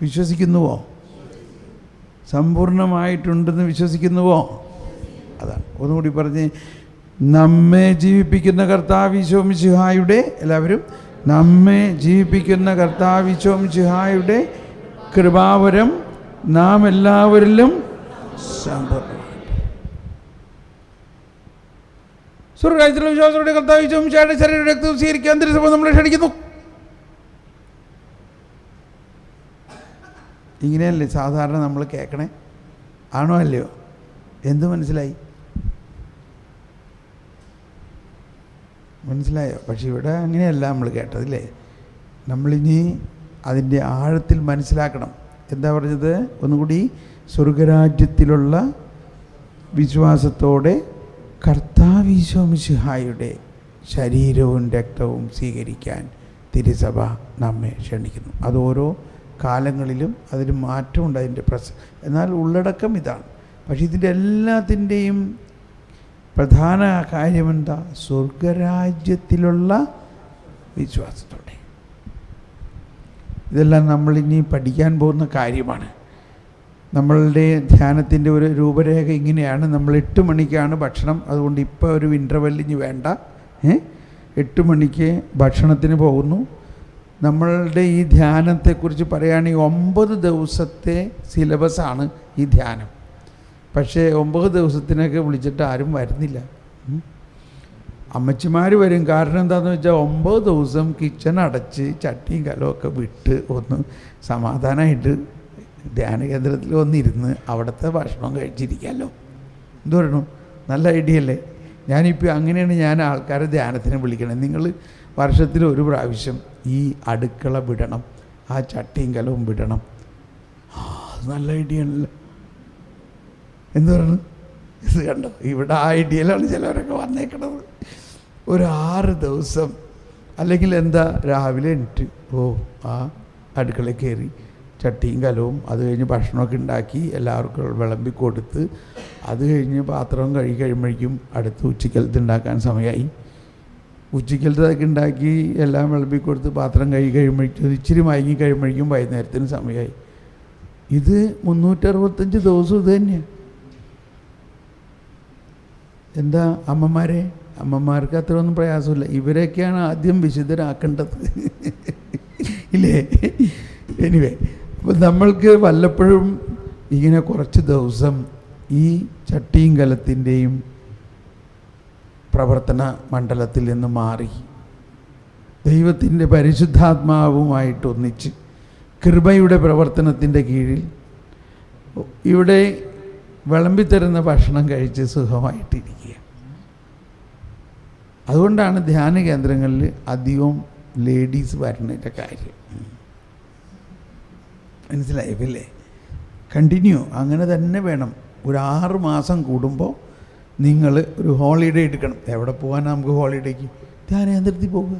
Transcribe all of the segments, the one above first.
വിശ്വസിക്കുന്നുവോ? സമ്പൂർണ്ണമായിട്ടുണ്ടെന്ന് വിശ്വസിക്കുന്നുവോ? അതാണ്. ഒന്നുകൂടി പറഞ്ഞ്, നമ്മെ ജീവിപ്പിക്കുന്ന കർത്താവ് ഈശോ മിശിഹായുടെ, എല്ലാവരും, നമ്മെ ജീവിപ്പിക്കുന്ന കർത്താവ് ഈശോ മിശിഹായുടെ കൃപാവരം നാം എല്ലാവരിലും സമ്പൂർണ്ണമാണ്. സ്വർഗ്ഗരാജ്യത്തിലെ വിശ്വാസത്തോടെ കർത്താവ് ഈശോ മിശിഹായുടെ ശരീര രക്തം സ്വീകരിക്കാൻ തിരുസഭ നമ്മളെ ക്ഷണിക്കുന്നു. ഇങ്ങനെയല്ലേ സാധാരണ നമ്മൾ കേൾക്കണേ? ആണോ അല്ലയോ? എന്ത് മനസ്സിലായി? മനസ്സിലായോ? പക്ഷെ ഇവിടെ അങ്ങനെയല്ല നമ്മൾ കേട്ടതില്ലേ. നമ്മളിനി അതിൻ്റെ ആഴത്തിൽ മനസ്സിലാക്കണം. എന്താ പറഞ്ഞത്? ഒന്നുകൂടി, സ്വർഗരാജ്യത്തിലുള്ള വിശ്വാസത്തോടെ കർത്താവ് ഈശോ മിശിഹായുടെ ശരീരവും രക്തവും സ്വീകരിക്കാൻ തിരുസഭ നമ്മെ ക്ഷണിക്കുന്നു. അത് ഓരോ കാലങ്ങളിലും അതിന് മാറ്റമുണ്ട്, അതിൻ്റെ എന്നാൽ ഉള്ളടക്കം ഇതാണ്. പക്ഷെ ഇതിൻ്റെ എല്ലാത്തിൻ്റെയും പ്രധാന കാര്യമെന്താ? സ്വർഗരാജ്യത്തിലുള്ള വിശ്വാസത്തോടെ. ഇതെല്ലാം നമ്മളിനി പഠിക്കാൻ പോകുന്ന കാര്യമാണ്. നമ്മളുടെ ധ്യാനത്തിൻ്റെ ഒരു രൂപരേഖ ഇങ്ങനെയാണ്. നമ്മൾ 8 മണിക്കാണ് ഭക്ഷണം. അതുകൊണ്ട് ഇപ്പോൾ ഒരു ഇൻ്റർവെല്ലിന് വേണ്ട. 8 മണിക്ക് ഭക്ഷണത്തിന് പോകുന്നു. നമ്മളുടെ ഈ ധ്യാനത്തെക്കുറിച്ച് പറയുകയാണെങ്കിൽ 9 ദിവസത്തെ സിലബസാണ് ഈ ധ്യാനം. പക്ഷേ 9 ദിവസത്തിനൊക്കെ വിളിച്ചിട്ട് ആരും വരുന്നില്ല. അമ്മച്ചിമാർ വരും. കാരണം എന്താണെന്ന് വെച്ചാൽ 9 ദിവസം കിച്ചൺ അടച്ച് ചട്ടിയും കലമൊക്കെ വിട്ട് ഒന്ന് സമാധാനമായിട്ട് ധ്യാന കേന്ദ്രത്തിൽ വന്നിരുന്ന് അവിടുത്തെ ഭക്ഷണം കഴിച്ചിരിക്കാമല്ലോ. എന്ത് പറയണു? നല്ല ഐഡിയ അല്ലേ? ഞാനിപ്പോൾ അങ്ങനെയാണ് ഞാൻ ആൾക്കാരെ ധ്യാനത്തിന് വിളിക്കണത്. നിങ്ങൾ വർഷത്തിൽ ഒരു പ്രാവശ്യം ഈ അടുക്കള വിടണം, ആ ചട്ടിയും കലവും വിടണം. അത് നല്ല ഐഡിയ ആണല്ലോ. എന്ത് പറയണു? ഇത് കണ്ടോ, ഇവിടെ ആ ഐഡിയയിലാണ് ചിലവരൊക്കെ വന്നേക്കണത്. ഒരു 6 ദിവസം അല്ലെങ്കിൽ എന്താ, രാവിലെ എണീറ്റ് ആ അടുക്കളയിൽ കയറി ചട്ടിയും കലവും, അത് കഴിഞ്ഞ് ഭക്ഷണമൊക്കെ ഉണ്ടാക്കി എല്ലാവർക്കും വിളമ്പി കൊടുത്ത്, അത് കഴിഞ്ഞ് പാത്രവും കഴുകി കഴിയുമ്പോഴേക്കും അടുത്ത് ഉച്ചക്കലത്ത് ഉണ്ടാക്കാൻ സമയമായി. ഉച്ചക്കലത്തൊക്കെ ഉണ്ടാക്കി എല്ലാം വിളമ്പി കൊടുത്ത് പാത്രം കഴുകി കഴിയുമ്പോഴേക്കും ഇച്ചിരി മയങ്ങി കഴിയുമ്പോഴേക്കും വൈകുന്നേരത്തിന് സമയമായി. ഇത് 365 ദിവസവും ഇത് തന്നെയാണ്. എന്താ അമ്മമാരെ, അമ്മമാർക്ക് അത്രയൊന്നും പ്രയാസമില്ല. ഇവരെയൊക്കെയാണ് ആദ്യം വിശുദ്ധരാക്കേണ്ടത്, ഇല്ലേ? എനിവേ, അപ്പോൾ നമ്മൾക്ക് വല്ലപ്പോഴും ഇങ്ങനെ കുറച്ച് ദിവസം ഈ ചട്ടിയും കലത്തിൻ്റെയും പ്രവർത്തന മണ്ഡലത്തിൽ നിന്ന് മാറി ദൈവത്തിൻ്റെ പരിശുദ്ധാത്മാവുമായിട്ടൊന്നിച്ച് കൃപയുടെ പ്രവർത്തനത്തിൻ്റെ കീഴിൽ ഇവിടെ വിളമ്പിത്തരുന്ന ഭക്ഷണം കഴിച്ച് സുഖമായിട്ടിരിക്കുക. അതുകൊണ്ടാണ് ധ്യാന കേന്ദ്രങ്ങളിൽ അധികവും ലേഡീസ് വരുന്നതിൻ്റെ കാര്യം. മനസ്സിലായില്ലേ? കണ്ടിന്യൂ അങ്ങനെ തന്നെ വേണം. ഒരു 6 മാസം കൂടുമ്പോൾ നിങ്ങൾ ഒരു ഹോളിഡേ എടുക്കണം. എവിടെ പോകാനാണ് നമുക്ക് ഹോളിഡേക്ക്? ധ്യാന കേന്ദ്രത്തിൽ പോകുക.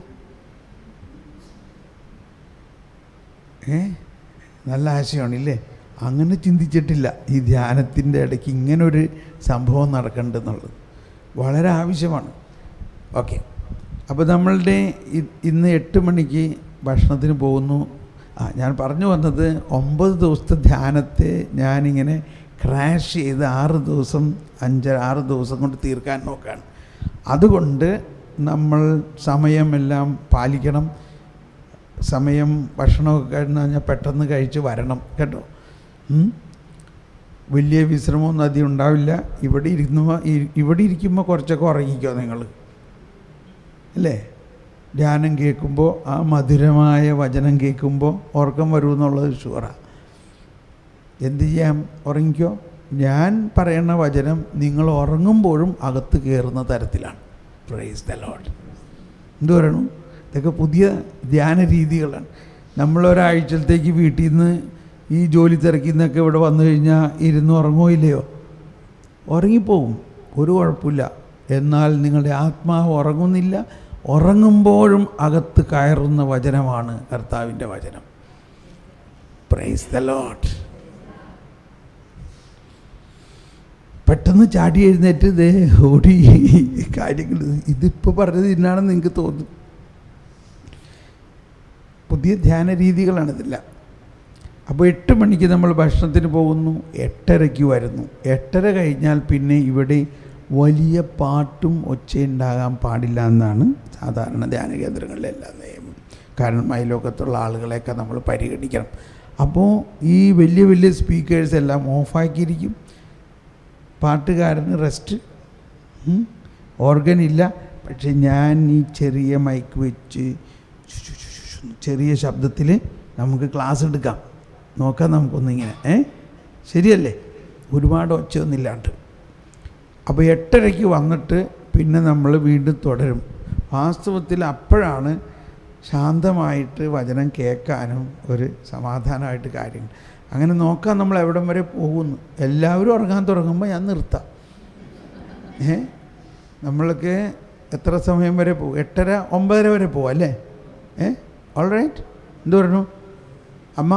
നല്ല ആശയമാണില്ലേ? അങ്ങനെ ചിന്തിച്ചിട്ടില്ല ഈ ധ്യാനത്തിൻ്റെ ഇടയ്ക്ക് ഇങ്ങനൊരു സംഭവം നടക്കേണ്ടതെന്നുള്ളത്. വളരെ ആവശ്യമാണ്. ഓക്കെ, അപ്പോൾ നമ്മളുടെ ഇന്ന് 8 മണിക്ക് ഭക്ഷണത്തിന് പോകുന്നു. ഞാൻ പറഞ്ഞു വന്നത് 9 ദിവസത്തെ ധ്യാനത്തെ ഞാനിങ്ങനെ ക്രാഷ് ചെയ്ത് 6 ദിവസം 5-6 ദിവസം കൊണ്ട് തീർക്കാൻ നോക്കുകയാണ്. അതുകൊണ്ട് നമ്മൾ സമയമെല്ലാം പാലിക്കണം. സമയം ഭക്ഷണമൊക്കെ കഴിഞ്ഞ് കഴിഞ്ഞാൽ പെട്ടെന്ന് കഴിച്ച് വരണം കേട്ടോ. വലിയ വിശ്രമമൊന്നും അധികം ഉണ്ടാവില്ല. ഇവിടെ ഇരിക്കുമ്പോൾ കുറച്ചൊക്കെ ഉറങ്ങിക്കോ നിങ്ങൾ, അല്ലേ? ധ്യാനം കേൾക്കുമ്പോൾ ആ മധുരമായ വചനം കേൾക്കുമ്പോൾ ഉറക്കം വരുമെന്നുള്ളത് ഷുവറാണ്. എന്ത് ചെയ്യാം? ഉറങ്ങിക്കോ. ഞാൻ പറയുന്ന വചനം നിങ്ങൾ ഉറങ്ങുമ്പോഴും അകത്ത് കയറുന്ന തരത്തിലാണ്. Praise the Lord. എന്തു പറയണു? ഇതൊക്കെ പുതിയ ധ്യാന രീതികളാണ്. നമ്മളൊരാഴ്ചത്തേക്ക് വീട്ടിൽ നിന്ന് ഈ ജോലി തിരക്കിൽ നിന്നൊക്കെ ഇവിടെ വന്നു കഴിഞ്ഞാൽ ഇരുന്ന് ഉറങ്ങോ ഇല്ലയോ? ഉറങ്ങിപ്പോവും, ഒരു കുഴപ്പമില്ല. എന്നാൽ നിങ്ങളുടെ ആത്മാവ് ഉറങ്ങുന്നില്ല. ഉറങ്ങുമ്പോഴും അകത്ത് കയറുന്ന വചനമാണ് കർത്താവിൻ്റെ വചനം. Praise the Lord. പെട്ടെന്ന് ചാടി എഴുന്നേറ്റ് ഇതേ ഓടി കാര്യങ്ങൾ ഇതിപ്പോൾ പറഞ്ഞത് ഇന്നാണെന്ന് നിങ്ങൾക്ക് തോന്നും. പുതിയ ധ്യാന രീതികളാണിതെല്ലാം. അപ്പോൾ 8 മണിക്ക് നമ്മൾ ഭക്ഷണത്തിന് പോകുന്നു, 8:30 വരുന്നു. 8:30 കഴിഞ്ഞാൽ പിന്നെ ഇവിടെ വലിയ പാട്ടും ഒച്ചയുണ്ടാകാൻ പാടില്ല എന്നാണ് സാധാരണ ധ്യാന കേന്ദ്രങ്ങളിലെല്ലാം നിയമം. കാരണം അയൽവക്കത്തുള്ള ആളുകളെയൊക്കെ നമ്മൾ പരിഗണിക്കണം. അപ്പോൾ ഈ വലിയ വലിയ സ്പീക്കേഴ്സ് എല്ലാം ഓഫാക്കിയിരിക്കും. പാട്ടുകാരന് റെസ്റ്റ്, ഓർഗൻ ഇല്ല. പക്ഷെ ഞാൻ ഈ ചെറിയ മൈക്ക് വെച്ച് ചെറിയ ശബ്ദത്തിൽ നമുക്ക് ക്ലാസ് എടുക്കാം, നോക്കാം നമുക്കൊന്നിങ്ങനെ. ശരിയല്ലേ? ഒരുപാട് ഒച്ചയൊന്നുമില്ലാണ്ട്. അപ്പോൾ 8:30 വന്നിട്ട് പിന്നെ നമ്മൾ വീണ്ടും തുടരും. വാസ്തവത്തിൽ അപ്പോഴാണ് ശാന്തമായിട്ട് വചനം കേൾക്കാനും ഒരു സമാധാനമായിട്ട് കാര്യങ്ങൾ. അങ്ങനെ നോക്കാൻ നമ്മൾ എവിടം വരെ പോകുന്നു. എല്ലാവരും ഉറങ്ങാൻ തുടങ്ങുമ്പോൾ ഞാൻ നിർത്താം. നമ്മളൊക്കെ എത്ര സമയം വരെ പോകും? 8:30 9:30 വരെ പോവാം അല്ലേ? ഓൾറൈറ്റ്. എന്തു പറഞ്ഞു അമ്മ?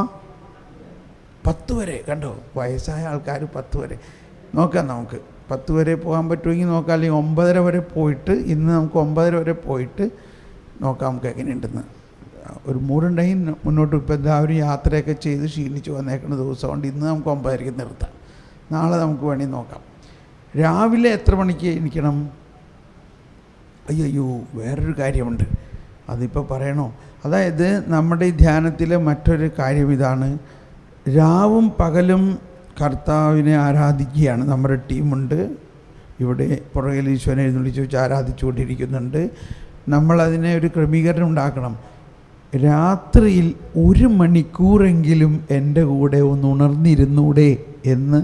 10 വരെ. കണ്ടോ, വയസ്സായ ആൾക്കാർ 10 വരെ. നോക്കാം, നമുക്ക് 10 വരെ പോകാൻ പറ്റുമെങ്കിൽ നോക്കാം. അല്ലെങ്കിൽ 9:30 വരെ പോയിട്ട്, ഇന്ന് നമുക്ക് 9:30 വരെ പോയിട്ട് നോക്കാം നമുക്ക് എങ്ങനെയുണ്ടെന്ന്. ഒരു മൂടുണ്ടെങ്കിൽ മുന്നോട്ട്. ഇപ്പോൾ എല്ലാവരും യാത്രയൊക്കെ ചെയ്ത് ക്ഷീണിച്ച് വന്നേക്കുന്ന ദിവസമുണ്ട്. ഇന്ന് നമുക്ക് 9:30 നിർത്താം. നാളെ നമുക്ക് വേണമെങ്കിൽ നോക്കാം. രാവിലെ എത്ര മണിക്ക് എണീക്കണം? അയ്യോ, വേറൊരു കാര്യമുണ്ട്, അതിപ്പോൾ പറയണോ? അതായത് നമ്മുടെ ഈ ധ്യാനത്തിലെ മറ്റൊരു കാര്യം ഇതാണ്. രാവും പകലും കർത്താവിനെ ആരാധിക്കുകയാണ്. നമ്മുടെ ടീമുണ്ട് ഇവിടെ, പുറകിൽ ഈശോനെ എഴുന്നള്ളിച്ച് വെച്ച് ആരാധിച്ചുകൊണ്ടിരിക്കുന്നുണ്ട്. നമ്മളതിനെ ഒരു ക്രമീകരണം ഉണ്ടാക്കണം. രാത്രിയിൽ 1 മണിക്കൂറെങ്കിലും എൻ്റെ കൂടെ ഒന്ന് ഉണർന്നിരുന്നൂടെ എന്ന്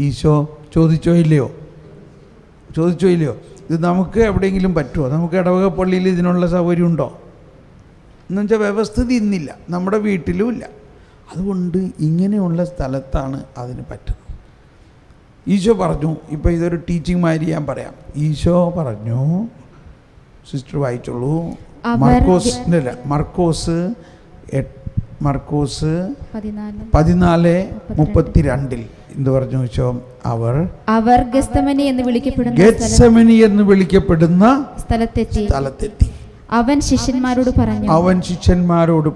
ഈശോ ചോദിച്ചോ ഇല്ലയോ? ഇത് നമുക്ക് എവിടെയെങ്കിലും പറ്റുമോ? നമുക്ക് ഇടവക പള്ളിയിൽ ഇതിനുള്ള സൗകര്യം ഉണ്ടോ? എന്നുവെച്ചാൽ വ്യവസ്ഥിതി ഇന്നില്ല, നമ്മുടെ വീട്ടിലും ഇല്ല. അതുകൊണ്ട് ഇങ്ങനെയുള്ള സ്ഥലത്താണ് അതിന് പറ്റുന്നത്. ഈശോ പറഞ്ഞു, ഇപ്പോൾ ഇതൊരു ടീച്ചിങ് മാതിരി ഞാൻ പറയാം. ഈശോ പറഞ്ഞു, സിസ്റ്റർ വായിച്ചോളൂ. മർക്കോസ് 14:32 എന്ത് പറഞ്ഞു ഈശോ? അവർ ഗെത്സമനി എന്ന് വിളിക്കപ്പെടുന്ന സ്ഥലത്തെത്തി. അവൻ ശിഷ്യന്മാരോട്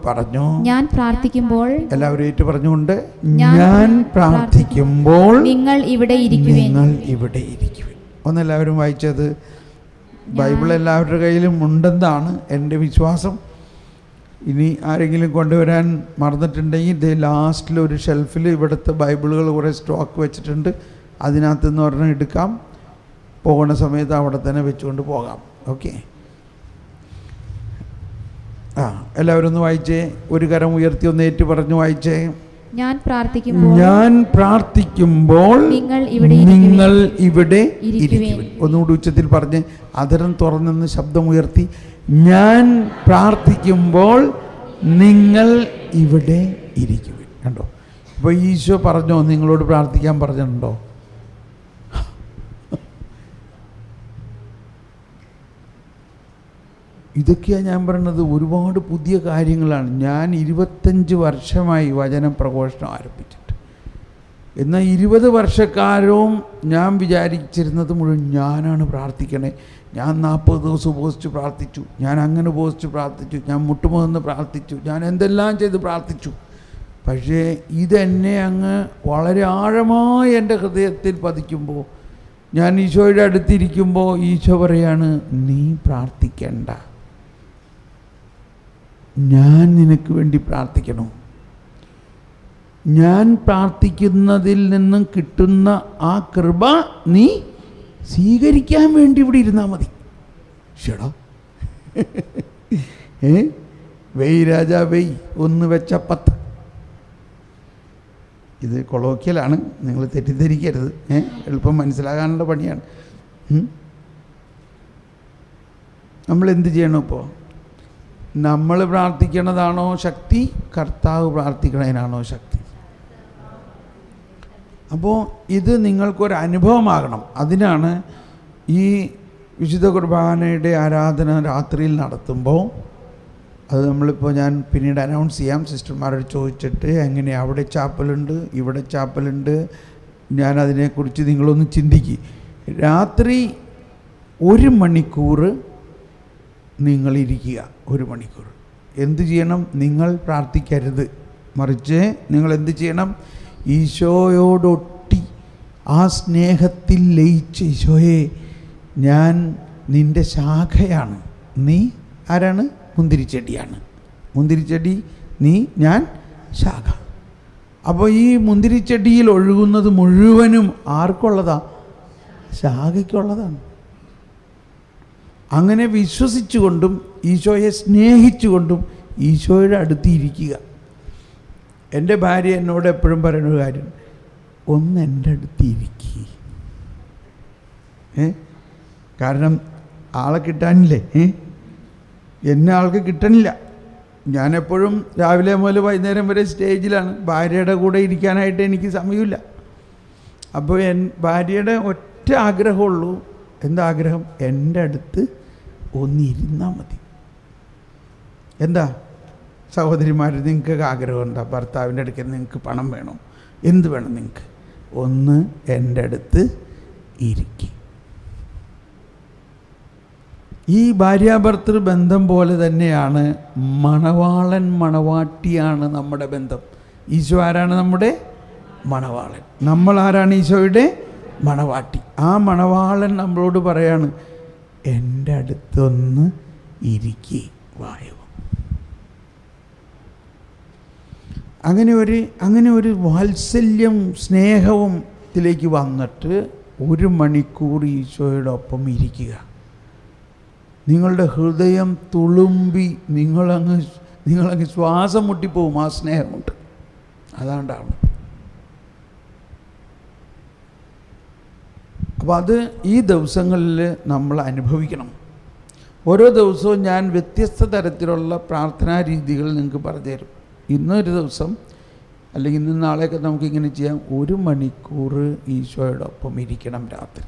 പറഞ്ഞു, ഞാൻ പ്രാർത്ഥിക്കുമ്പോൾ, എല്ലാവരും ഏറ്റു പറഞ്ഞുകൊണ്ട്, ഞാൻ പ്രാർത്ഥിക്കുമ്പോൾ നിങ്ങൾ ഇവിടെ ഇരിക്കുവിൻ. ഒന്നെല്ലാവരും വായിച്ചത്. ബൈബിൾ എല്ലാവരുടെ കയ്യിലും ഉണ്ടെന്നാണ് എൻ്റെ വിശ്വാസം. ഇനി ആരെങ്കിലും കൊണ്ടുവരാൻ മറന്നിട്ടുണ്ടെങ്കിൽ ഇത് ലാസ്റ്റിൽ ഒരു ഷെൽഫിൽ ഇവിടുത്തെ ബൈബിളുകൾ കുറേ സ്റ്റോക്ക് വെച്ചിട്ടുണ്ട്. അതിനകത്ത് നിന്ന് ഒരെണ്ണം എടുക്കാം. പോകുന്ന സമയത്ത് അവിടെ തന്നെ വെച്ചുകൊണ്ട് പോകാം. ഓക്കെ, എല്ലാവരും ഒന്ന് വായിച്ചേ. ഒരു കരം ഉയർത്തി ഒന്ന് ഏറ്റു പറഞ്ഞു വായിച്ചേ. ഞാൻ പ്രാർത്ഥിക്കുമ്പോൾ നിങ്ങൾ ഇവിടെ ഇരിക്കുവിൻ. ഒന്നുകൂടി ഉച്ചത്തിൽ പറഞ്ഞ്, അധരം തുറന്നെന്ന് ശബ്ദമുയർത്തി, ഞാൻ പ്രാർത്ഥിക്കുമ്പോൾ നിങ്ങൾ ഇവിടെ ഇരിക്കുവിൻ. കണ്ടോ? ഇപ്പോൾ ഈശോ പറഞ്ഞോ നിങ്ങളോട് പ്രാർത്ഥിക്കാൻ പറഞ്ഞിട്ടുണ്ടോ? ഇതൊക്കെയാണ് ഞാൻ പറയുന്നത്. ഒരുപാട് പുതിയ കാര്യങ്ങളാണ്. ഞാൻ 25 വർഷമായി വചന പ്രഘോഷണം ആരംഭിച്ചിട്ട്. എന്നാൽ 20 വർഷക്കാലവും ഞാൻ വിചാരിച്ചിരുന്നത് മുഴുവൻ ഞാനാണ് പ്രാർത്ഥിക്കണേ. ഞാൻ 40 ദിവസം ഉപവസിച്ച് പ്രാർത്ഥിച്ചു, ഞാൻ അങ്ങനെ ഉപവസിച്ച് പ്രാർത്ഥിച്ചു, ഞാൻ മുട്ടുമുതിർന്ന് പ്രാർത്ഥിച്ചു, ഞാൻ എന്തെല്ലാം ചെയ്ത് പ്രാർത്ഥിച്ചു. പക്ഷേ ഇതെന്നെ അങ്ങ് വളരെ ആഴമായി എൻ്റെ ഹൃദയത്തിൽ പതിക്കുമ്പോൾ, ഞാൻ ഈശോയുടെ അടുത്തിരിക്കുമ്പോൾ ഈശോ പറയാണ്, നീ പ്രാർത്ഥിക്കണ്ട, ഞാൻ നിനക്ക് വേണ്ടി പ്രാർത്ഥിക്കണം. ഞാൻ പ്രാർത്ഥിക്കുന്നതിൽ നിന്നും കിട്ടുന്ന ആ കൃപ നീ സ്വീകരിക്കാൻ വേണ്ടി ഇവിടെ ഇരുന്നാൽ മതി. ഷടാ വെയ് രാജാ വെയ്, 1 വെച്ച 10. ഇത് കൊളോക്കിയലാണ്, നിങ്ങൾ തെറ്റിദ്ധരിക്കരുത്. എളുപ്പം മനസ്സിലാകാനുള്ള പണിയാണ്. നമ്മൾ എന്ത് ചെയ്യണം? ഇപ്പോൾ നമ്മൾ പ്രാർത്ഥിക്കണതാണോ ശക്തി, കർത്താവ് പ്രാർത്ഥിക്കണതിനാണോ ശക്തി? അപ്പോൾ ഇത് നിങ്ങൾക്കൊരു അനുഭവമാകണം. അതിനാണ് ഈ വിശുദ്ധ കുർബാനയുടെ ആരാധന രാത്രിയിൽ നടത്തുമ്പോൾ, അത് നമ്മളിപ്പോൾ ഞാൻ പിന്നീട് അനൗൺസ് ചെയ്യാം. സിസ്റ്റർമാരോട് ചോദിച്ചിട്ട് എങ്ങനെയാണ്, അവിടെ ചാപ്പലുണ്ട്, ഇവിടെ ചാപ്പലുണ്ട്, ഞാനതിനെക്കുറിച്ച് നിങ്ങളൊന്ന് ചിന്തിക്കുക. രാത്രി 1 മണിക്കൂർ നിങ്ങളിരിക്കുക. 1 മണിക്കൂർ എന്ത് ചെയ്യണം? നിങ്ങൾ പ്രാർത്ഥിക്കരുത്. മറിച്ച് നിങ്ങൾ എന്ത് ചെയ്യണം? ഈശോയോടൊട്ടി ആ സ്നേഹത്തിൽ ലയിച്ച്, ഈശോയെ ഞാൻ നിൻ്റെ ശാഖയാണ്, നീ ആരാണ്? മുന്തിരിച്ചെടിയാണ്. മുന്തിരിച്ചെടി നീ, ഞാൻ ശാഖ. അപ്പോൾ ഈ മുന്തിരിച്ചെടിയിൽ ഒഴുകുന്നത് മുഴുവനും ആർക്കുള്ളതാ? ശാഖയ്ക്കുള്ളതാണ്. അങ്ങനെ വിശ്വസിച്ചുകൊണ്ടും ഈശോയെ സ്നേഹിച്ചുകൊണ്ടും ഈശോയുടെ അടുത്ത് ഇരിക്കുക. എൻ്റെ ഭാര്യ എന്നോട് എപ്പോഴും പറയുന്നൊരു കാര്യം, ഒന്ന് എൻ്റെ അടുത്ത് ഇരിക്കുക. കാരണം ആളെ കിട്ടാനില്ലേ? എന്നെ ആൾക്ക് കിട്ടണില്ല. ഞാനെപ്പോഴും രാവിലെ മുതൽ വൈകുന്നേരം വരെ സ്റ്റേജിലാണ്. ഭാര്യയുടെ കൂടെ ഇരിക്കാനായിട്ട് എനിക്ക് സമയമില്ല. അപ്പോൾ ഭാര്യയുടെ ഒറ്റ ആഗ്രഹമുള്ളൂ. എന്താഗ്രഹം? എൻ്റെ അടുത്ത് ഒന്നിരുന്നാൽ മതി. എന്താ സഹോദരിമാർ, നിങ്ങൾക്ക് ആഗ്രഹം എന്താ? ഭർത്താവിൻ്റെ അടുക്കൽ നിങ്ങൾക്ക് പണം വേണോ? എന്ത് വേണം നിങ്ങൾക്ക്? ഒന്ന് എൻ്റെ അടുത്ത് ഇരിക്കുക. ഈ ഭാര്യാഭർത്തൃ ബന്ധം പോലെ തന്നെയാണ് മണവാളൻ മണവാട്ടിയാണ് നമ്മുടെ ബന്ധം. ഈശോ ആരാണ്? നമ്മുടെ മണവാളൻ. നമ്മൾ ആരാണ്? ഈശോയുടെ മണവാട്ടി. ആ മണവാളൻ നമ്മളോട് പറയാണ്, എൻ്റെ അടുത്തൊന്ന് ഇരിക്കുക വായോ. അങ്ങനെ ഒരു വാത്സല്യം സ്നേഹവും ഇതിലേക്ക് വന്നിട്ട് 1 മണിക്കൂർ ഈശോയോടൊപ്പം ഇരിക്കുക. നിങ്ങളുടെ ഹൃദയം തുളുമ്പി നിങ്ങളങ്ങ് ശ്വാസം മുട്ടിപ്പോവും ആ സ്നേഹം കൊണ്ട്. അതാണ്ടാണ്. അപ്പോൾ അത് ഈ ദിവസങ്ങളിൽ നമ്മൾ അനുഭവിക്കണം. ഓരോ ദിവസവും ഞാൻ വ്യത്യസ്ത തരത്തിലുള്ള പ്രാർത്ഥനാ രീതികൾ നിങ്ങൾക്ക് പറഞ്ഞുതരും. ഇന്നൊരു ദിവസം അല്ലെങ്കിൽ ഇന്ന് നാളെയൊക്കെ നമുക്കിങ്ങനെ ചെയ്യാം. 1 മണിക്കൂർ ഈശോയോടൊപ്പം ഇരിക്കണം രാത്രി.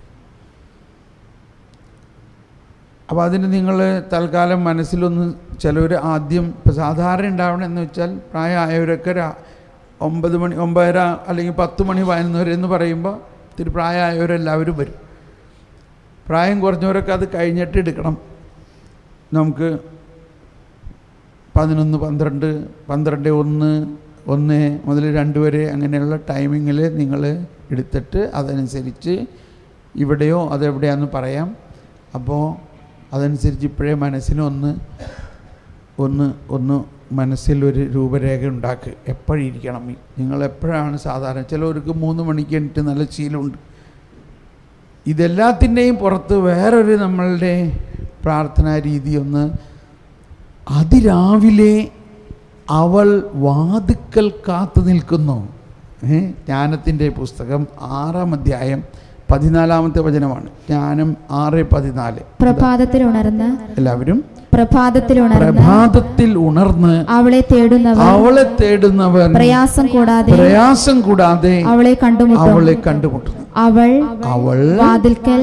അപ്പോൾ അതിന് നിങ്ങൾ തൽക്കാലം മനസ്സിലൊന്ന്, ചിലവർ ആദ്യം ഇപ്പോൾ സാധാരണ ഉണ്ടാവണമെന്ന് വെച്ചാൽ പ്രായമായവരൊക്കെ 9 മണി 9:30 അല്ലെങ്കിൽ 10 മണി 11 വരെ എന്ന് പറയുമ്പോൾ ഇത്തിരി പ്രായമായവരെല്ലാവരും വരും. പ്രായം കുറഞ്ഞവരൊക്കെ അത് കഴിഞ്ഞിട്ട് എടുക്കണം. നമുക്ക് 11, 12, 12, 1 മുതൽ 2 വരെ അങ്ങനെയുള്ള ടൈമിങ്ങിൽ നിങ്ങൾ എടുത്തിട്ട് അതനുസരിച്ച് ഇവിടെയോ അതെവിടെയാണെന്ന് പറയാം. അപ്പോൾ അതനുസരിച്ച് ഇപ്പോഴേ മനസ്സിന് ഒന്ന് മനസ്സിലൊരു രൂപരേഖ ഉണ്ടാക്കുക. എപ്പോഴിരിക്കണം, നിങ്ങൾ എപ്പോഴാണ് സാധാരണ? ചിലവർക്ക് 3 മണിക്ക് എണീറ്റ് നല്ല ശീലമുണ്ട്. ഇതെല്ലാത്തിൻ്റെയും പുറത്ത് വേറൊരു നമ്മളുടെ പ്രാർത്ഥനാ രീതി ഒന്ന്, അതിരാവിലെ അവൾ വാതിക്കൽ കാത്തു നിൽക്കുന്നു. ജ്ഞാനത്തിൻ്റെ പുസ്തകം 6-ാം അധ്യായം 14-ാമത്തെ വചനമാണ്. ജ്ഞാനം 6:14. പ്രഭാതത്തിൽ ഉണർന്ന് എല്ലാവരും പ്രഭാതത്തിൽ ഉണർന്ന് അവളെ തേടുന്നവർ പ്രയാസം കൂടാതെ അവളെ കണ്ടുമുട്ടുന്നു. അവൾ വാതിൽക്കൽ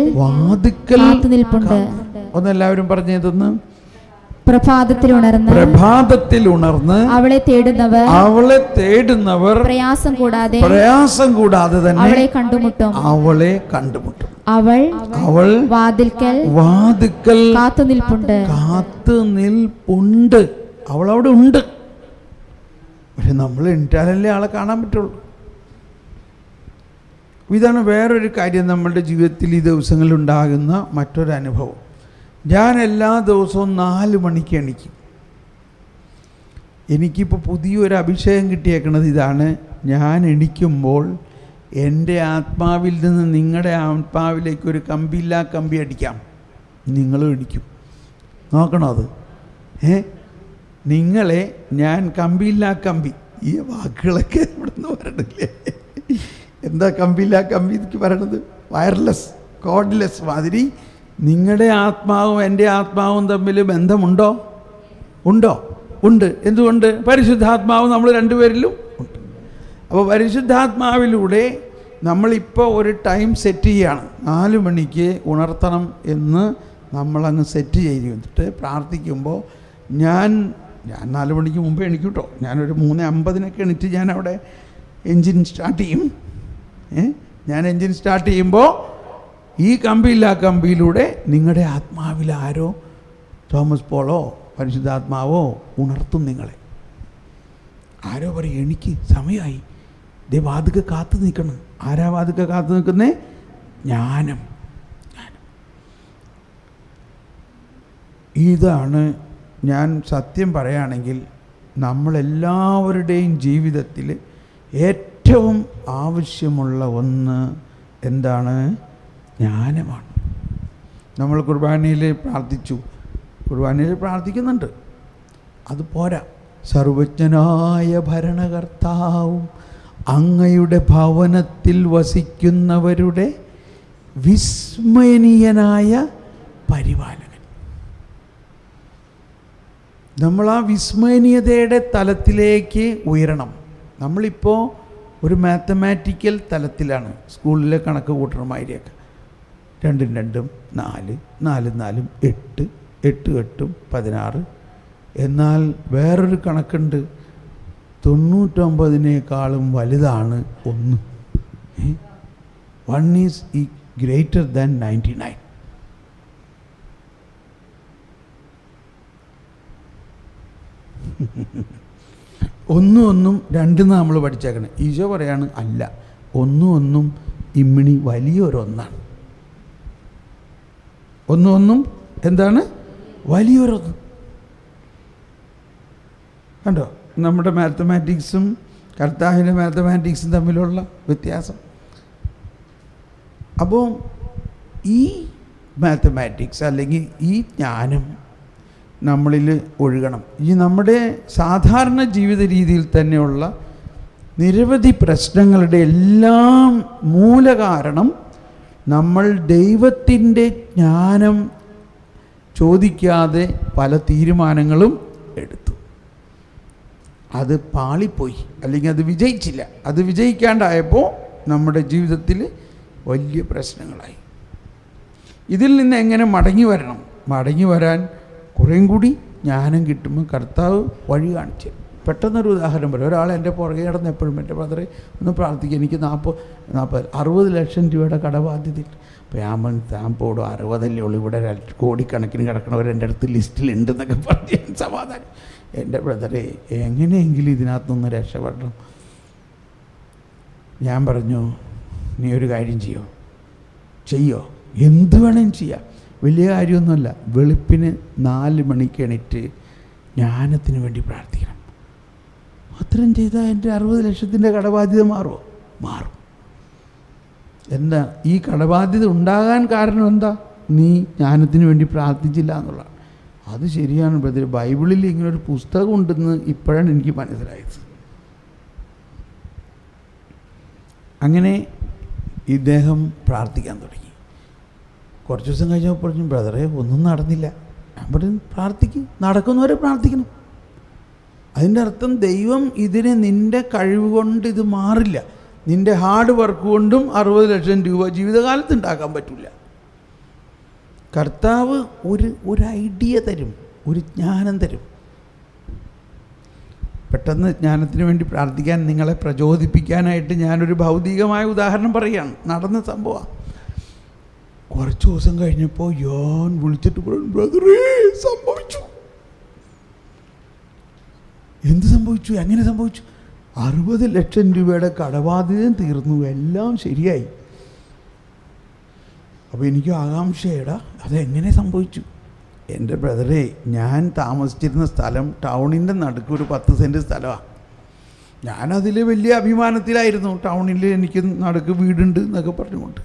കാത്തു നിൽപ്പുണ്ട്. ഒന്നെല്ലാവരും പറഞ്ഞതൊന്ന്. പ്രഭാതത്തിൽ ഉണർന്ന് അവളെ തേടുന്നവർ പ്രയാസം കൂടാതെ തന്നെ അവളെ കണ്ടുമുട്ടും. അവൾ വാതിൽക്കൽ കാത്തു നിൽപ്പുണ്ട്. അവളവിടെ ഉണ്ട്. പക്ഷെ നമ്മൾ എണീറ്റാലല്ലേ ആളെ കാണാൻ പറ്റുള്ളൂ. ഇതാണ് വേറൊരു കാര്യം നമ്മളുടെ ജീവിതത്തിൽ ഈ ദിവസങ്ങളിൽ ഉണ്ടാകുന്ന മറ്റൊരു അനുഭവം. ഞാൻ എല്ലാ ദിവസവും 4 മണിക്ക് എണീക്കും. എനിക്കിപ്പോൾ പുതിയൊരു അഭിഷേകം കിട്ടിയേക്കണത് ഇതാണ്. ഞാൻ എണീക്കുമ്പോൾ എൻ്റെ ആത്മാവിൽ നിന്ന് നിങ്ങളുടെ ആത്മാവിലേക്ക് ഒരു കമ്പിയില്ലാ കമ്പി അടിക്കാം. നിങ്ങളും എണീക്കും. നോക്കണോ അത്? നിങ്ങളെ ഞാൻ കമ്പിയില്ലാ കമ്പി, ഈ വാക്കുകളൊക്കെ ഇവിടെ നിന്ന് പറയണില്ലേ? എന്താ കമ്പിയില്ലാ കമ്പി എനിക്ക് പറയണത്? വയർലെസ്, കോഡ്ലെസ് മാതിരി നിങ്ങളുടെ ആത്മാവും എൻ്റെ ആത്മാവും തമ്മിൽ ബന്ധമുണ്ടോ? ഉണ്ട്. എന്തുകൊണ്ട്? പരിശുദ്ധാത്മാവ് നമ്മൾ 2 പേരിലും ഉണ്ട്. അപ്പോൾ പരിശുദ്ധാത്മാവിലൂടെ നമ്മളിപ്പോൾ ഒരു ടൈം സെറ്റ് ചെയ്യുകയാണ്. 4 മണിക്ക് ഉണർത്തണം എന്ന് നമ്മളങ്ങ് സെറ്റ് ചെയ്തിട്ട് പ്രാർത്ഥിക്കുമ്പോൾ ഞാൻ 4 മണിക്ക് മുമ്പേ എണീക്കും കേട്ടോ. ഞാനൊരു 3:50 എണീറ്റ് ഞാനവിടെ എൻജിൻ സ്റ്റാർട്ട് ചെയ്യും. ഞാൻ എൻജിൻ സ്റ്റാർട്ട് ചെയ്യുമ്പോൾ ഈ കമ്പിയിലൂടെ നിങ്ങളുടെ ആത്മാവിൽ ആരോ, തോമസ് പോളോ പരിശുദ്ധാത്മാവോ ഉണർത്തും നിങ്ങളെ. ആരോ പറയും എനിക്ക് സമയമായി, ദേ വാതുക്കെ കാത്തു നിൽക്കണം. ആരാ വാതുക്കെ കാത്തു നിൽക്കുന്നേ? ജ്ഞാനം. ഇതാണ് ഞാൻ സത്യം പറയുകയാണെങ്കിൽ നമ്മളെല്ലാവരുടെയും ജീവിതത്തിൽ ഏറ്റവും ആവശ്യമുള്ള ഒന്ന് എന്താണ്? ജ്ഞാനമാണ്. നമ്മൾ കുർബാനയിൽ പ്രാർത്ഥിക്കുന്നുണ്ട്, അത് പോരാ. സർവജ്ഞനായ ഭരണകർത്താവും അങ്ങയുടെ ഭവനത്തിൽ വസിക്കുന്നവരുടെ വിസ്മയനീയനായ പരിപാലകൻ. നമ്മൾ ആ വിസ്മയനീയതയുടെ തലത്തിലേക്ക് ഉയരണം. നമ്മളിപ്പോൾ ഒരു മാത്തമാറ്റിക്കൽ തലത്തിലാണ്, സ്കൂളിലെ കണക്ക് കൂട്ടണമാതിരിയൊക്കെ 2 2 4 4 4 8 8 8 16. എന്നാൽ വേറൊരു കണക്കുണ്ട്, 99-നേക്കാളും വലുതാണ് 1. 1 ഈസ് ഗ്രേറ്റർ ദാൻ 99. ഒന്നും 2 നമ്മൾ പഠിച്ചേക്കണം. ഈശോ പറയാണ് അല്ല, 1 ഇമ്മിണി വലിയൊരൊന്നാണ്. 1 എന്താണ്? വലിയൊരൊന്ന്. കണ്ടോ നമ്മുടെ മാത്തമാറ്റിക്സും കർത്താവിൻ്റെ മാത്തമാറ്റിക്സും തമ്മിലുള്ള വ്യത്യാസം. അപ്പോൾ ഈ മാത്തമാറ്റിക്സ് അല്ലെങ്കിൽ ഈ ജ്ഞാനം നമ്മളിൽ ഒഴുകണം. ഈ നമ്മുടെ സാധാരണ ജീവിത രീതിയിൽ തന്നെയുള്ള നിരവധി പ്രശ്നങ്ങളുടെ എല്ലാം മൂലകാരണം നമ്മൾ ദൈവത്തിൻ്റെ ജ്ഞാനം ചോദിക്കാതെ പല തീരുമാനങ്ങളും എടുത്തു. അത് പാളിപ്പോയി, അല്ലെങ്കിൽ അത് വിജയിച്ചില്ല. അത് വിജയിക്കാണ്ടായപ്പോൾ നമ്മുടെ ജീവിതത്തിൽ വലിയ പ്രശ്നങ്ങളായി. ഇതിൽ നിന്ന് എങ്ങനെ മടങ്ങി വരണം? മടങ്ങി വരാൻ കുറേയും കൂടി ജ്ഞാനം കിട്ടുമ്പോൾ കർത്താവ് വഴി കാണിച്ചു. പെട്ടെന്നൊരു ഉദാഹരണം പറയും. ഒരാൾ എൻ്റെ പുറകെ കിടന്ന് എപ്പോഴും എൻ്റെ ബ്രദറെ ഒന്ന് പ്രാർത്ഥിക്കുക, എനിക്ക് 60 ലക്ഷം രൂപയുടെ കടബാധ്യതയുണ്ട്. അപ്പോൾ ഞാൻ താമ്പോടും 60 ഉള്ളൂ, ഇവിടെ കോടിക്കണക്കിന് കിടക്കണവർ എൻ്റെ അടുത്ത് ലിസ്റ്റിലുണ്ടെന്നൊക്കെ പറഞ്ഞ് സമാധാനം. എൻ്റെ ബ്രദറെ എങ്ങനെയെങ്കിലും ഇതിനകത്തുനിന്ന് രക്ഷപ്പെടണം. ഞാൻ പറഞ്ഞു, നീ ഒരു കാര്യം ചെയ്യോ, എന്ത് വേണേലും ചെയ്യാം, വലിയ കാര്യമൊന്നുമല്ല. വെളുപ്പിന് 4 മണിക്ക് എണീറ്റ് ജ്ഞാനത്തിന് വേണ്ടി പ്രാർത്ഥിക്കണം. അത്രയും ചെയ്താൽ എൻ്റെ 60 ലക്ഷത്തിൻ്റെ കടബാധ്യത മാറും. എന്താ ഈ കടബാധ്യത ഉണ്ടാകാൻ കാരണം? എന്താ? നീ ജ്ഞാനത്തിന് വേണ്ടി പ്രാർത്ഥിച്ചില്ല എന്നുള്ളതാണ്. അത് ശരിയാണ് ബ്രദർ, ബൈബിളിൽ ഇങ്ങനൊരു പുസ്തകം ഉണ്ടെന്ന് ഇപ്പോഴാണ് എനിക്ക് മനസ്സിലായത്. അങ്ങനെ ഇദ്ദേഹം പ്രാർത്ഥിക്കാൻ തുടങ്ങി. കുറച്ച് ദിവസം കഴിഞ്ഞപ്പോൾ പറഞ്ഞു, ബ്രദറെ ഒന്നും നടന്നില്ല. ഞാൻ പറഞ്ഞു, നടക്കുന്നവരെ പ്രാർത്ഥിക്കണം. അതിൻ്റെ അർത്ഥം ദൈവം ഇതിനെ നിൻ്റെ കഴിവ് കൊണ്ട് ഇത് മാറില്ല. നിൻ്റെ ഹാർഡ് വർക്ക് കൊണ്ടും 60 ലക്ഷം രൂപ ജീവിതകാലത്ത് ഉണ്ടാക്കാൻ പറ്റില്ല. കർത്താവ് ഒരു ഐഡിയ തരും, ഒരു ജ്ഞാനം തരും. പെട്ടെന്ന് ജ്ഞാനത്തിന് വേണ്ടി പ്രാർത്ഥിക്കാൻ നിങ്ങളെ പ്രചോദിപ്പിക്കാനായിട്ട് ഞാനൊരു ഭൗതികമായ ഉദാഹരണം പറയുകയാണ്. നടന്ന സംഭവമാണ്. കുറച്ച് ദിവസം കഴിഞ്ഞപ്പോൾ ഞാൻ വിളിച്ചിട്ട് പറഞ്ഞു, ബ്രദറേ സംഭവിച്ചു. എന്ത് സംഭവിച്ചു? എങ്ങനെ സംഭവിച്ചു? 60 ലക്ഷം രൂപയുടെ കടബാധ്യതയും തീർന്നു, എല്ലാം ശരിയായി. അപ്പോൾ എനിക്ക് ആകാംക്ഷയടാ, അതെങ്ങനെ സംഭവിച്ചു? എൻ്റെ ബ്രദറെ, ഞാൻ താമസിച്ചിരുന്ന സ്ഥലം ടൗണിൻ്റെ നടുക്ക് ഒരു 10 സെൻറ്റ് സ്ഥലമാണ്. ഞാനതിൽ വലിയ അഭിമാനത്തിലായിരുന്നു. ടൗണിൽ എനിക്ക് നടുക്ക് വീടുണ്ട് എന്നൊക്കെ പറഞ്ഞുകൊണ്ട്.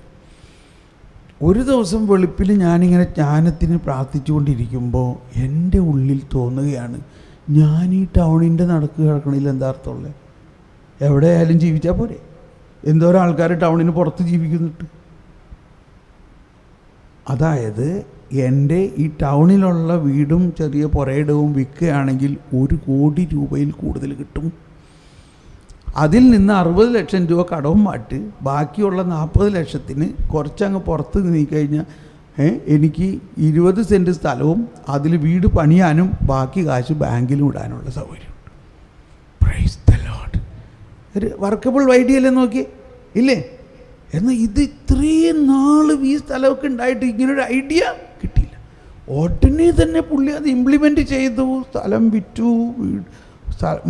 ഒരു ദിവസം വെളുപ്പിൽ ഞാനിങ്ങനെ ജ്ഞാനത്തിന് പ്രാർത്ഥിച്ചുകൊണ്ടിരിക്കുമ്പോൾ എൻ്റെ ഉള്ളിൽ തോന്നുകയാണ്, ഞാൻ ഈ ടൗണിൻ്റെ നടുക്ക് കിടക്കണില്ല, എന്താ അർത്ഥമുള്ളത്? എവിടെയായാലും ജീവിച്ചാൽ പോരെ? എന്തോരം ആൾക്കാർ ടൗണിന് പുറത്ത് ജീവിക്കുന്നുണ്ട്. അതായത് എൻ്റെ ഈ ടൗണിലുള്ള വീടും ചെറിയ പുരയിടവും വിൽക്കുകയാണെങ്കിൽ 1 കോടി രൂപയിൽ കൂടുതൽ കിട്ടും. അതിൽ നിന്ന് 60 ലക്ഷം രൂപ കടവും മാറ്റി ബാക്കിയുള്ള 40 ലക്ഷത്തിന് കുറച്ചങ്ങ് പുറത്ത് നീക്കഴിഞ്ഞാൽ എനിക്ക് 20 സെൻറ്റ് സ്ഥലവും അതിൽ വീട് പണിയാനും ബാക്കി കാശ് ബാങ്കിലും ഇടാനുള്ള സൗകര്യമുണ്ട്. Praise the Lord. ഒരു വർക്കബിൾ ഐഡിയ അല്ലേ? നോക്കി ഇല്ലേ? എന്നാൽ ഇത് ഇത്രയും നാൾ ഈ സ്ഥലമൊക്കെ ഉണ്ടായിട്ട് ഇങ്ങനൊരു ഐഡിയ കിട്ടിയില്ല. ഉടനെ തന്നെ പുള്ളി അത് ഇംപ്ലിമെൻറ്റ് ചെയ്തു. സ്ഥലം വിറ്റു,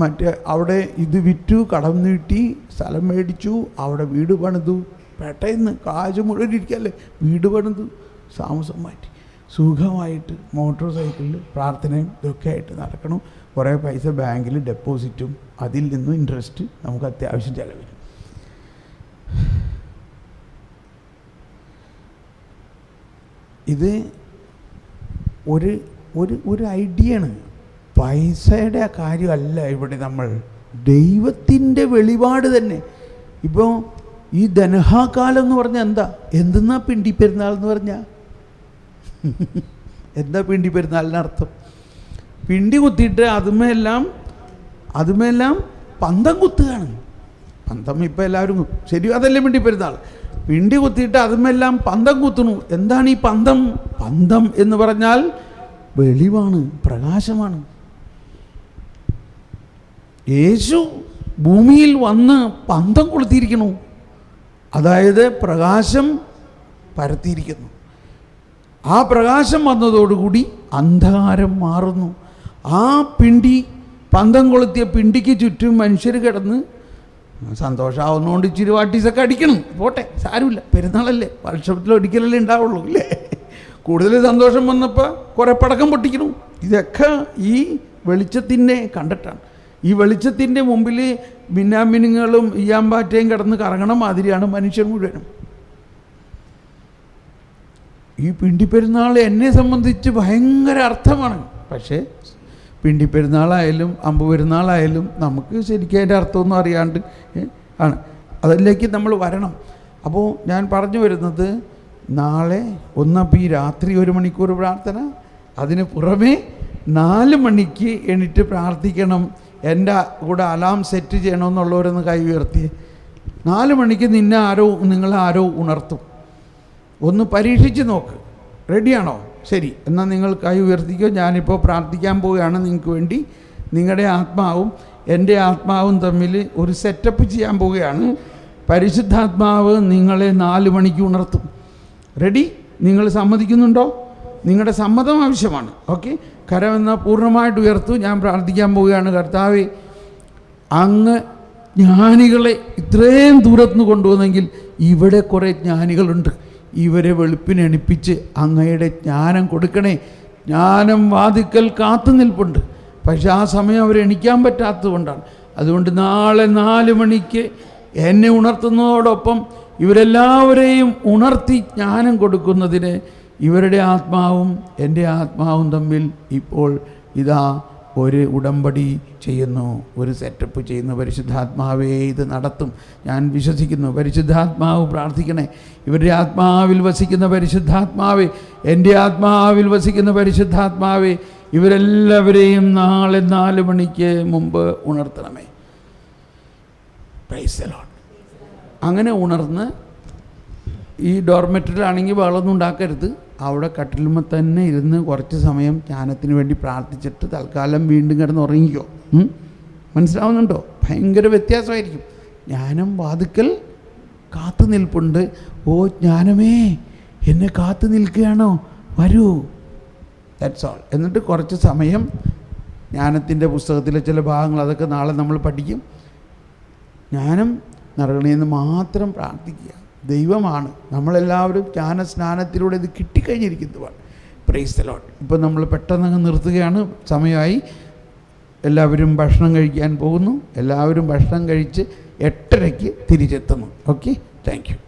മറ്റേ അവിടെ ഇത് വിറ്റു, കടം നീട്ടി, സ്ഥലം മേടിച്ചു, അവിടെ വീട് പണിതു. പെട്ടെന്ന് കാശ് മുഴുവൻ ഇരിക്കല്ലേ, വീട് പണിതു, താമസം മാറ്റി, സുഖമായിട്ട് മോട്ടോർ സൈക്കിളിൽ പ്രാർത്ഥനയും ഇതൊക്കെ ആയിട്ട് നടക്കണം. കുറേ പൈസ ബാങ്കിൽ ഡെപ്പോസിറ്റും, അതിൽ നിന്നും ഇൻട്രസ്റ്റ് നമുക്ക് അത്യാവശ്യം ചിലവിന്. ഇത് ഒരു ഒരു ഒരു ഐഡിയയാണ്. പൈസയുടെ കാര്യമല്ല ഇവിടെ. നമ്മൾ ദൈവത്തിൻ്റെ വെളിപാട് തന്നെ. ഇപ്പോൾ ഈ ധനഹാകാലം എന്ന് പറഞ്ഞാൽ എന്താ? എന്തെന്നാ പിണ്ടി പെരുന്നാൾ എന്ന് പറഞ്ഞാൽ? എന്താ പിണ്ടി പെരുന്നാളിനർത്ഥം? പിണ്ടി കുത്തിയിട്ട് അതുമെല്ലാം പന്തം കുത്തുകയാണ്. പന്തം ഇപ്പം എല്ലാവരും ശരി, അതല്ലേ പിണ്ടി പെരുന്നാൾ. പിണ്ടി കുത്തിയിട്ട് അതുമെല്ലാം പന്തം കുത്തുന്നു. എന്താണ് ഈ പന്തം? പന്തം എന്ന് പറഞ്ഞാൽ വെളിവാണ്, പ്രകാശമാണ്. യേശു ഭൂമിയിൽ വന്ന് പന്തം കൊളുത്തിയിരിക്കുന്നു, അതായത് പ്രകാശം പരത്തിയിരിക്കുന്നു. ആ പ്രകാശം വന്നതോടുകൂടി അന്ധകാരം മാറുന്നു. ആ പന്തം കൊളുത്തിയ പിണ്ടിക്ക് ചുറ്റും മനുഷ്യർ കിടന്ന് സന്തോഷമാവുന്നതുകൊണ്ട് ഇച്ചിരി വാട്ടീസൊക്കെ അടിക്കണം, പോട്ടെ, സാരമില്ല, പെരുന്നാളല്ലേ, വർഷത്തിൽ ഒരിക്കലല്ലേ ഉണ്ടാവുള്ളൂ അല്ലേ. കൂടുതൽ സന്തോഷം വന്നപ്പോൾ കുറേ പടക്കം പൊട്ടിക്കണം. ഇതൊക്കെ ഈ വെളിച്ചത്തിൻ്റെ കണ്ടിട്ടാണ്. ഈ വെളിച്ചത്തിൻ്റെ മുമ്പിൽ മിന്നാമിനുങ്ങളും ഈയാമ്പാറ്റയും കിടന്ന് കറങ്ങണ മാതിരിയാണ് മനുഷ്യൻ മുഴുവനും. ഈ പിണ്ടിപ്പെരുന്നാൾ എന്നെ സംബന്ധിച്ച് ഭയങ്കര അർത്ഥമാണ്. പക്ഷേ പിണ്ടിപ്പെരുന്നാളായാലും അമ്പ് പെരുന്നാളായാലും നമുക്ക് ശരിക്കും അതിൻ്റെ അർത്ഥമൊന്നും അറിയാണ്ട് ആണ്. അതിലേക്ക് നമ്മൾ വരണം. അപ്പോൾ ഞാൻ പറഞ്ഞു വരുന്നത്, നാളെ ഒന്നപ്പോൾ ഈ രാത്രി 1 മണിക്കൂർ പ്രാർത്ഥന, അതിന് പുറമേ 4 മണിക്ക് എണീറ്റ് പ്രാർത്ഥിക്കണം. എൻ്റെ കൂടെ അലാം സെറ്റ് ചെയ്യണമെന്നുള്ളവരൊന്ന് കൈ ഉയർത്തി. 4 മണിക്ക് നിങ്ങളാരോ ഉണർത്തും. ഒന്ന് പരീക്ഷിച്ച് നോക്ക്. റെഡിയാണോ? ശരി, എന്നാൽ നിങ്ങൾ കൈ ഉയർത്തിക്കോ. ഞാനിപ്പോൾ പ്രാർത്ഥിക്കാൻ പോവുകയാണ് നിങ്ങൾക്ക് വേണ്ടി. നിങ്ങളുടെ ആത്മാവും എൻ്റെ ആത്മാവും തമ്മിൽ ഒരു സെറ്റപ്പ് ചെയ്യാൻ പോവുകയാണ്. പരിശുദ്ധാത്മാവ് നിങ്ങളെ 4 മണിക്ക് ഉണർത്തും. റെഡി? നിങ്ങൾ സമ്മതിക്കുന്നുണ്ടോ? നിങ്ങളുടെ സമ്മതം ആവശ്യമാണ്. ഓക്കെ, കരമെന്ന പൂർണ്ണമായിട്ട് ഉയർത്തു. ഞാൻ പ്രാർത്ഥിക്കാൻ പോവുകയാണ്. കർത്താവേ, അങ്ങ് ജ്ഞാനികളെ ഇത്രയും ദൂരത്തുനിന്ന് കൊണ്ടുവന്നെങ്കിൽ ഇവിടെ കുറേ ജ്ഞാനികളുണ്ട്. ഇവരെ വെളുപ്പിനെണിപ്പിച്ച് അങ്ങയുടെ ജ്ഞാനം കൊടുക്കണേ. ജ്ഞാനം വാതിക്കൽ കാത്തു നിൽപ്പുണ്ട്, പക്ഷെ ആ സമയം അവരെണിക്കാൻ പറ്റാത്തത് കൊണ്ടാണ്. അതുകൊണ്ട് നാളെ 4 മണിക്ക് എന്നെ ഉണർത്തുന്നതോടൊപ്പം ഇവരെല്ലാവരെയും ഉണർത്തി ജ്ഞാനം കൊടുക്കുന്നതിന് ഇവരുടെ ആത്മാവും എൻ്റെ ആത്മാവും തമ്മിൽ ഇപ്പോൾ ഇതാ ഒരു ഉടമ്പടി ചെയ്യുന്നു, ഒരു സെറ്റപ്പ് ചെയ്യുന്നു. പരിശുദ്ധാത്മാവേ ഇത് നടത്തും, ഞാൻ വിശ്വസിക്കുന്നു. പരിശുദ്ധാത്മാവ് പ്രാർത്ഥിക്കണേ. ഇവരുടെ ആത്മാവിൽ വസിക്കുന്ന പരിശുദ്ധാത്മാവേ, എൻ്റെ ആത്മാവിൽ വസിക്കുന്ന പരിശുദ്ധാത്മാവേ, ഇവരെല്ലാവരെയും നാളെ 4 മണിക്ക് മുമ്പ് ഉണർത്തണമേ. Praise the Lord. അങ്ങനെ ഉണർന്ന് ഈ ഡോർമെറ്ററിലാണെങ്കിൽ ബഹളമൊന്നും ഉണ്ടാക്കരുത്. അവിടെ കട്ടിലുമ്പോൾ തന്നെ ഇരുന്ന് കുറച്ച് സമയം ജ്ഞാനത്തിന് വേണ്ടി പ്രാർത്ഥിച്ചിട്ട് തൽക്കാലം വീണ്ടും കിടന്ന് ഉറങ്ങിക്കോ. മനസ്സിലാവുന്നുണ്ടോ? ഭയങ്കര വ്യത്യാസമായിരിക്കും. ജ്ഞാനം വാതുക്കൽ കാത്തു നിൽപ്പുണ്ട്. ഓ ജ്ഞാനമേ, എന്നെ കാത്തു നിൽക്കുകയാണോ, വരൂ. That's all. എന്നിട്ട് കുറച്ച് സമയം ജ്ഞാനത്തിൻ്റെ പുസ്തകത്തിലെ ചില ഭാഗങ്ങൾ അതൊക്കെ നാളെ നമ്മൾ പഠിക്കും. ജ്ഞാനം നൽകണമെന്ന് മാത്രം പ്രാർത്ഥിക്കുക. ദൈവമാണ്. നമ്മളെല്ലാവരും ജ്ഞാനസ്നാനത്തിലൂടെ ഇത് കിട്ടിക്കഴിഞ്ഞിരിക്കുന്നതാണ്. Praise the Lord. ഇപ്പം നമ്മൾ പെട്ടെന്ന് നിർത്തുകയാണ്, സമയമായി. എല്ലാവരും ഭക്ഷണം കഴിക്കാൻ പോകുന്നു. എല്ലാവരും ഭക്ഷണം കഴിച്ച് 8:30 തിരിച്ചെത്തുന്നു. Okay, thank you.